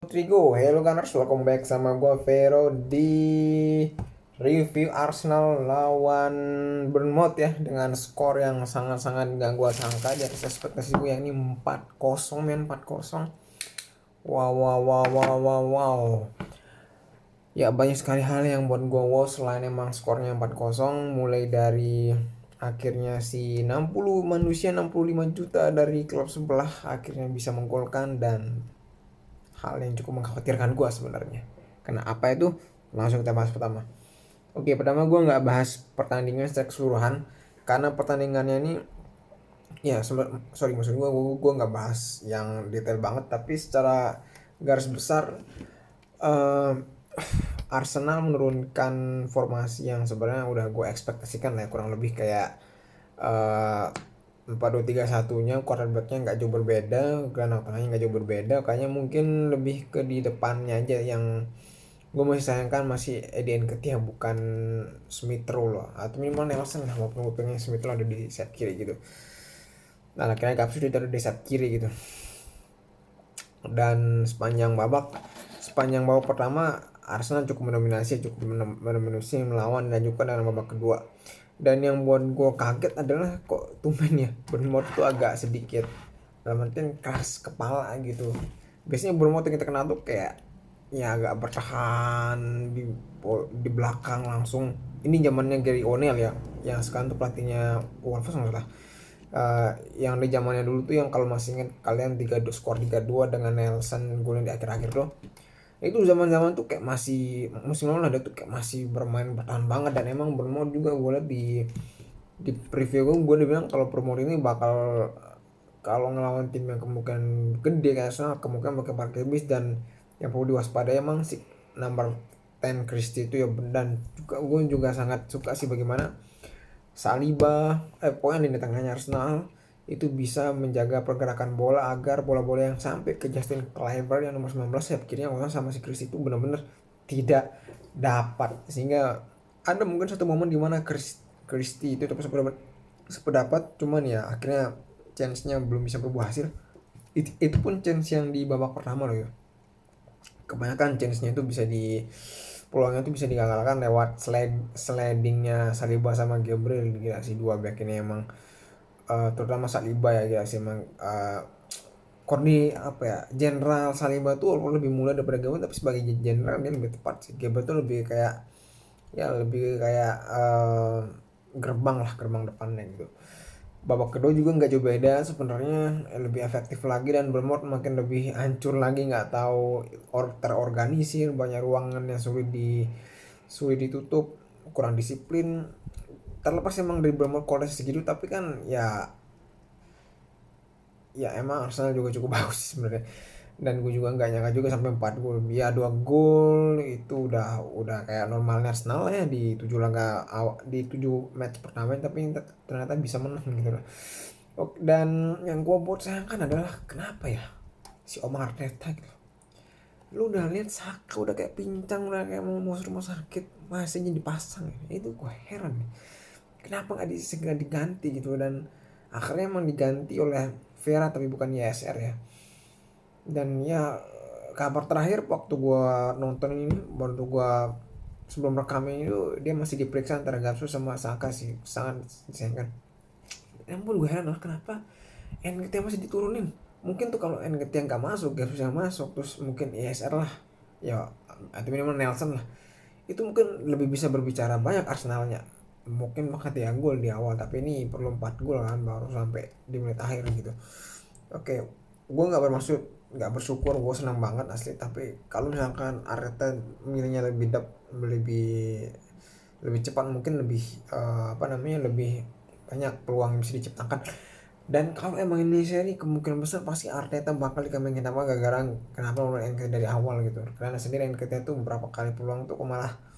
Trigo, hello Gunners, welcome back sama gue Vero di review Arsenal lawan Bournemouth ya, dengan skor yang sangat-sangat gak gue sangka di atas ekspektasi gue, yang ini 4-0 men, 4-0. Wow, wow, wow, wow, wow, wow. Ya banyak sekali hal yang buat gue wow selain emang skornya 4-0, mulai dari akhirnya si 60 manusia 65 juta dari klub sebelah akhirnya bisa menggolkan, dan hal yang cukup mengkhawatirkan gue sebenarnya. Karena apa itu? Langsung kita bahas pertama. Oke, pertama gue nggak bahas pertandingan secara keseluruhan karena pertandingannya ini ya sorry, maksud gue nggak bahas yang detail banget, tapi secara garis besar uh, Arsenal menurunkan formasi yang sebenarnya udah gue ekspektasikan lah, kurang lebih kayak 4-2-3-1-nya, quarterbacknya nggak jauh berbeda, gelandang tengahnya nggak jauh berbeda. Kayaknya mungkin lebih ke di depannya aja yang gue masih sayangkan, masih Eddie Nketiah bukan Smith Rowe loh, atau minimal Nelson lah, walaupun gue pengen Smith Rowe ada di sayap kiri gitu. Nah akhirnya Gapsus ditaruh di sayap kiri gitu. Dan sepanjang babak pertama Arsenal cukup mendominasi melawan, dan juga dalam babak kedua. Dan yang buat gue kaget adalah kok tumben ya Bournemouth itu agak sedikit dalam artian keras kepala gitu. Biasanya Bournemouth yang kita kenal tuh kayak ya agak bertahan di belakang langsung. Ini zamannya Gary O'Neil ya, yang sekarang tuh pelatihnya Wolves nggak salah. Yang di zamannya dulu tuh, yang kalau masih ingat kalian 3-2, skor 3-2 dengan Nelson golin di akhir-akhir tuh, itu zaman-zaman tuh kayak masih musim lalu ada tuh kayak masih bermain bertahan banget. Dan emang Bournemouth juga gue liat di preview gue udah bilang kalau Bournemouth ini bakal, kalau ngelawan tim yang kemungkinan gede kayak Arsenal, kemungkinan bakal pakai bis. Dan yang perlu diwaspadai emang si number 10 Christie itu ya. Dan juga gue juga sangat suka sih bagaimana Saliba, pokoknya di tengahnya Arsenal itu bisa menjaga pergerakan bola agar bola-bola yang sampai ke Justin Kluivert yang nomor 19, saya pikirnya orang sama si Chris itu benar-benar tidak dapat. Sehingga ada mungkin satu momen di mana Christie itu sependapat, cuman ya akhirnya chance-nya belum bisa berbuah hasil. Itu pun chance yang di babak pertama loh ya. Kebanyakan chance-nya itu bisa di peluangnya tuh bisa digagalkan lewat slidingnya Saliba sama Gabriel. Gila sih dua back ini emang, terutama Saliba ya, gila sih emang, apa ya, Jenderal Saliba tuh walaupun lebih muda daripada Gabriel, tapi sebagai jenderal dia lebih tepat sih. Gabriel tuh lebih kayak ya lebih kayak gerbang lah, gerbang depannya gitu. Babak kedua juga nggak jauh beda sebenarnya, lebih efektif lagi, dan Bournemouth makin lebih hancur lagi, nggak tahu terorganisir, banyak ruangan yang sulit ditutup, kurang disiplin. Terlepas emang dari Bournemouth kualitas segitu, tapi kan ya emang Arsenal juga cukup bagus sebenarnya. Dan gue juga nggak nyangka juga sampai 4 gol. Ya 2 gol itu udah kayak normalnya Arsenal ya di 7 laga di 7 match pertama, tapi ternyata bisa menang gitu loh. Dan yang gue buat sayangkan adalah kenapa ya si Omar Arteta gitu. Lu udah lihat Saka udah kayak pincang, udah kayak mau masuk rumah sakit, masih jadi dipasang ya. Itu gue heran nih. Kenapa nggak segera diganti gitu. Dan akhirnya emang diganti oleh Vera tapi bukan YSR ya. Dan ya kabar terakhir waktu gua nonton ini, waktu gua sebelum rekam ini tuh, dia masih diperiksa antara Gattuso sama Saka sih, sangat disayangkan. Yang pun gue heran lah kenapa NGT masih diturunin. Mungkin tuh kalau NGT nggak masuk, Gattuso yang masuk, terus mungkin ISR lah ya, atau minimal Nelson lah, itu mungkin lebih bisa berbicara banyak Arsenalnya. Mungkin makanya dia gol di awal, tapi ini perlu 4 gol kan baru sampai di menit akhir gitu. Oke, gue nggak bersyukur, gue senang banget asli. Tapi kalau misalkan Arteta milihnya lebih lebih cepat, mungkin lebih lebih banyak peluang yang bisa diciptakan. Dan kalau emang ini seri, kemungkinan besar pasti Arteta bakal dikambing hitam gara-gara kenapa mulai dari awal gitu. Karena sendiri NKT itu beberapa kali peluang tuh malah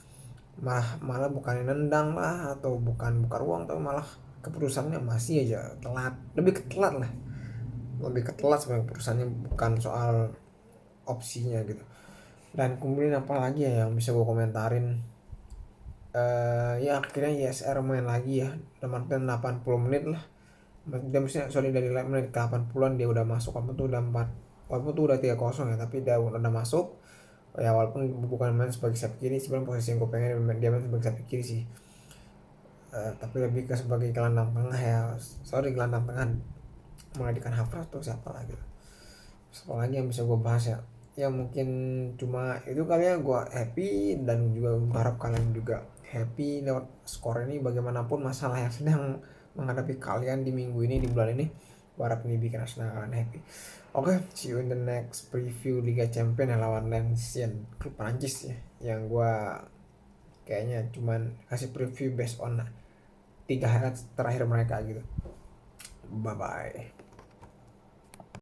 malah malah bukan nendang lah, atau bukan ruang, tapi malah keputusannya masih aja telat, lebih ketelat sebenarnya keputusannya, bukan soal opsinya gitu. Dan kemudian apa lagi ya yang bisa gue komentarin, ya akhirnya YSR main lagi ya, teman 80 menit lah. Dia maksudnya sorry, dari menit ke 80-an dia udah masuk, apa tuh udah walaupun tuh udah 3-0 ya, tapi udah masuk ya, walaupun bukan main sebagai sayap kiri. Sebenarnya posisi yang gue pengen dia main sebagai sayap kiri sih. Tapi lebih ke sebagai gelandang tengah ya. Sorry, gelandang tengah menggantikan Havertz tuh siapa lagi yang bisa gue bahas ya. Ya mungkin cuma itu kali ya, gue happy dan juga berharap kalian juga happy lewat skor ini. Bagaimanapun masalah yang sedang menghadapi kalian di minggu ini, di bulan ini, gue harap ini bikin Arsenal kalian happy. Oke, see you in the next preview Liga Champions yang lawan Lensien, klub Prancis ya, yang gue kayaknya cuman kasih preview based on 3 hari terakhir mereka gitu. Bye bye.